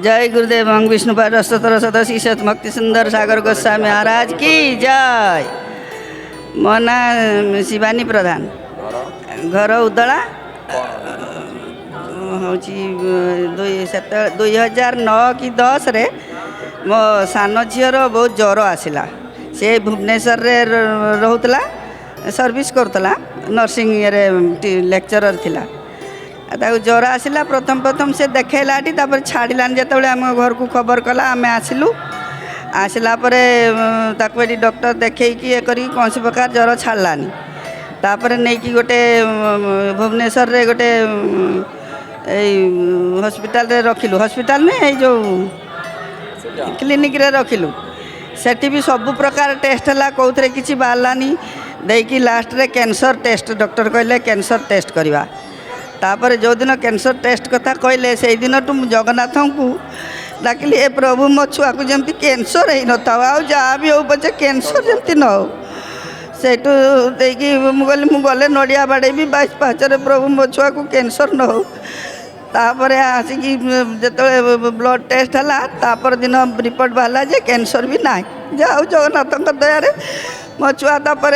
जय गुरुदेव मंग विष्णुपाद अष्टोत्तर शतशी शतमुक्ति सुंदर सागर गोस्वामी महाराज की जय। मो ना शिवानी प्रधान, घर उदला हूँ 2009 कि 10 रे मो सान झीर बहुत ज्वर आसला। से भुवनेश्वर रे रोला सर्विस करतला नर्सिंग लेक्चरर थिला। ताको ज्वर आसला प्रथम प्रथम से देखला छाड़िलान जो आम घर को खबर कला आम आसलु। आसला ताको डॉक्टर देखे ये करी कौन सी प्रकार ज्वर छाड़लानी। तापर नहीं कि गोटे भुवनेश्वर रे गोटे हॉस्पिटल रे रखिलु। हॉस्पिटल ने जो क्लिनिक रे रखिलु। सेठी भी सब प्रकार टेस्ट है कौन किसी बाहरलानी। देकी लास्ट रे कैंसर टेस्ट डॉक्टर कहले कैंसर टेस्ट करवा। तापर जो दिन कैंसर टेस्ट कथा कहले से दिन टू जगन्नाथ को डाकिली ए प्रभु मो छुआ को जमती कैंसर ही न था आ जहाँ भी हो पचे कैंसर जमती न हो। सेठू मुझे गले नड़िया बाड़े भी 22 पाचरे प्रभु मो छुआ को कैंसर न हो। तापर आसिकी जो ब्लड टेस्ट है तापर दिन रिपोर्ट बाहर जे कैंसर भी ना जाओ जगन्नाथ दया मो छुआ तापर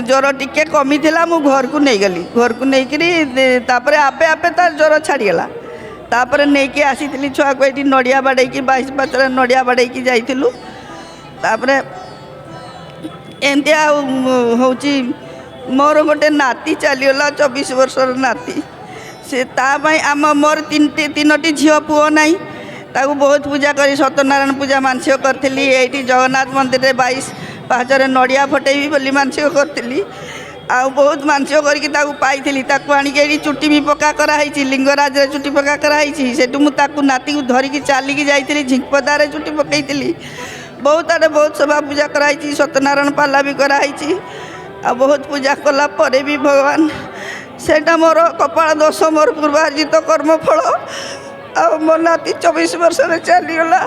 ज्वर टिके कमी थिला मु घर को नहीं गली। घर को नहीं करी तापर आपे आपे तार ज्वर छाड़ीगला। तापर नहीं कि आसी छुआ को ये नड़िया बाड़े 22 पाचरे नड़िया बाड़े जाइलु। तापर एमती हूँ मोर गोटे नाती चलीगला 24 वर्षर नाती। से तापाई आम मोर तीनोटी झील पुओ नाई। ताकू बहुत पूजा करी सत्यनारायण पूजा मानसिक करी। ये जगन्नाथ मंदिर में 22 पाचरे नड़िया फटेबी बोली मानसिक करी। आ बहुत मानसिक करके पाई आनिक चुटी भी पक्का कराई। लिंगराज चुटी पक्का कराई। से नाती को धरिकी चलिकी जाइली झिंकपदारे चुटी पकई। बहुत आड़े बहुत सभा पूजा कराई। सत्यनारायण पाला भी कराई। आ बहुत पूजा कला परे भी भगवान सेटा मोर कपाल दोष मोर पूर्वार्जित कर्मफल। आ मो नाती 24 वर्ष चलीगला।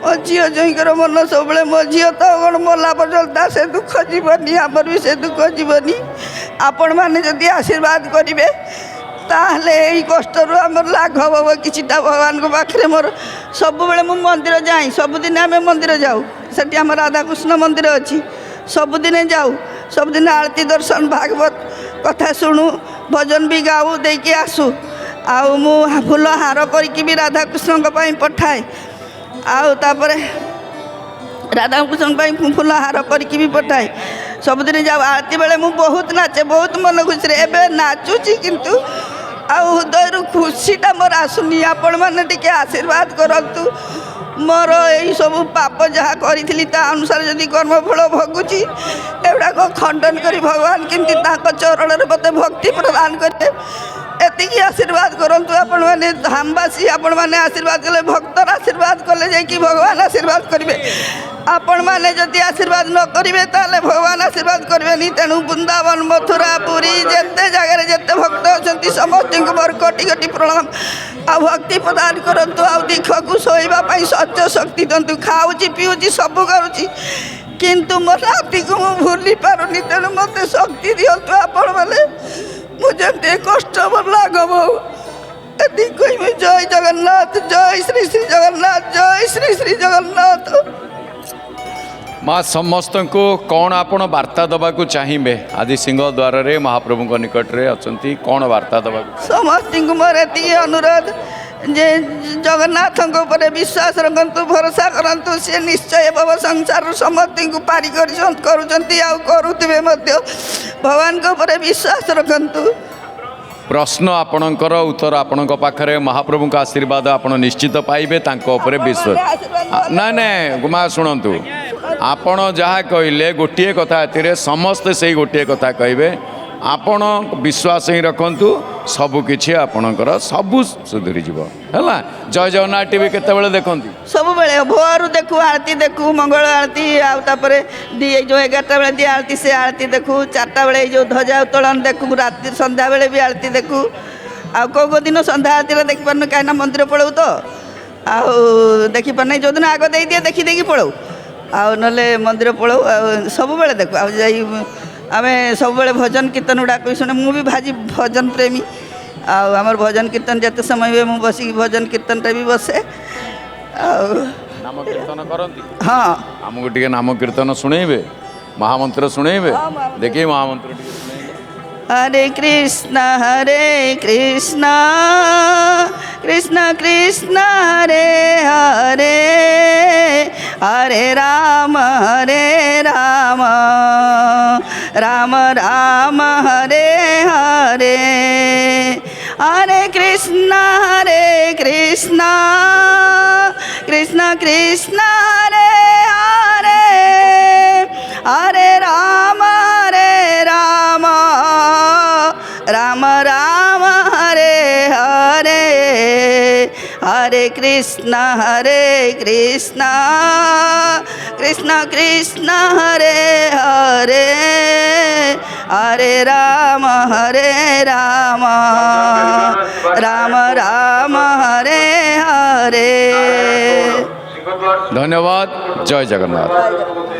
मो झील जईकर मन सब मो झील तो कौन मला पर्यंत से दुख जीवनी आमर भी से दुख जीवनी। आपण मैंने जदि आशीर्वाद करेंगे ताहले यही कष्ट आमर लाघव हम किटा भगवान को पाखे। मोर सब बेले मु मंदिर जाए सबुदिन आम मंदिर जाऊ। सेठी आम राधाकृष्ण मंदिर अच्छी सबुदिन जाऊ। सबुदिन आरती दर्शन भागवत कथा शुणु भजन भी गाऊ देकी आसू। आउ मु फूल हार करके भी राधाकृष्ण पठाए। आउे राधाकृष्ण फूल हार करके भी पठाए। सबुदिन जाऊ आरती बेले मु बहुत नाचे बहुत मन खुशी एवं नाचुची किंतु हृदय खुशीटा मोर आसुनी। आपण मैंने टिके आशीर्वाद करतु। मोर यही सब पाप जहाँ करी अनुसार जदि कर्मफल भोगुची एगुड़ाक खंडन करी भगवान केमती चरण में मत भक्ति प्रदान करे एतिकी आशीर्वाद करंतु। आपण मैंने धामवासी आपण मैंने आशीर्वाद कले भक्तर आशीर्वाद कले जाकि भगवान आशीर्वाद करेंगे। आपण मैंने जदि आशीर्वाद न करेंगे ताले भगवान आशीर्वाद करेंगे। तेणु वृंदावन मथुरा पुरी जिते जगह जिते भक्त अच्छा समस्त मोर कोटि कोटि प्रणाम। आ भक्ति प्रदान करंतु। आ दीख को शोवाई सच शक्ति दिंतु। खाऊँगी पीऊँगी सब करुँची किंतु मो नाती को मु भूली पारुनी। तेणु मत शक्ति दिंतु आपण मैंने मुझे कष्ट लाघव कह। जय जगन्नाथ जय श्री श्री जगन्नाथ जय श्री श्री जगन्नाथ। माँ समस्त को कौन आपण वार्ता दबाकू चाहिए आदि सिंह द्वार रे महाप्रभु को निकट रे अच्छी कौन वार्ता दबाकू समस्त को मोर एति अनुरोध जे जगन्नाथ ऊपर विश्वास रखु भरोसा करंतु। से निश्चय भव संसार समस्त को पारी करुवे भगवान के ऊपर विश्वास रखु। प्रश्न आपणकर उत्तर आपण पाखे महाप्रभु का आशीर्वाद आप निश्चित पाइबे तांको विश्वास ना ना गुमा शुणु आपण जहाँ कहले गोटे कथा ए समस्ते से गोटे कथा कहे आपण विश्वास ही रखु सबकि आपणकर सबू सुधरी जीव है। जय जगन्नाथ टीवी केतबेले देखंती सब बेले भोर देखू आरती देखू मंगल आरती आउे जो 11टा बेले दी आरती से आरती देखू 4टा बेले जो ध्वजा उत्तोलन देखू राति संध्या बेले भी आरती देखू। आ कौ दिन संध्या आरती देखी पार कहीं मंदिर पलू तो आउ देखी पार जो दिन आग दे दिए देखी देखी पलू आउ ना मंदिर पलू सब बेले देखू आउ आम सब भजन कीर्तन गुड़ाक शुणे मु भी भाजी भजन प्रेमी। आमर भजन कीर्तन जिते समय हुए मुझे बसिक भजन कीर्तन भी बसे नाम कीर्तन करती हाँ आमको टे नाम कीर्तन शुणेबे महामंत्र शुणेबे हाँ, महामंत्र। देखिए महामंत्र टे शुणेबे हरे कृष्ण कृष्ण कृष्ण हरे हरे हरे राम राम राम हरे हरे हरे कृष्ण कृष्ण कृष्ण हरे हरे हरे राम राम हरे हरे हरे कृष्ण कृष्ण कृष्ण हरे हरे हरे राम राम हरे हरे। धन्यवाद जय जगन्नाथ।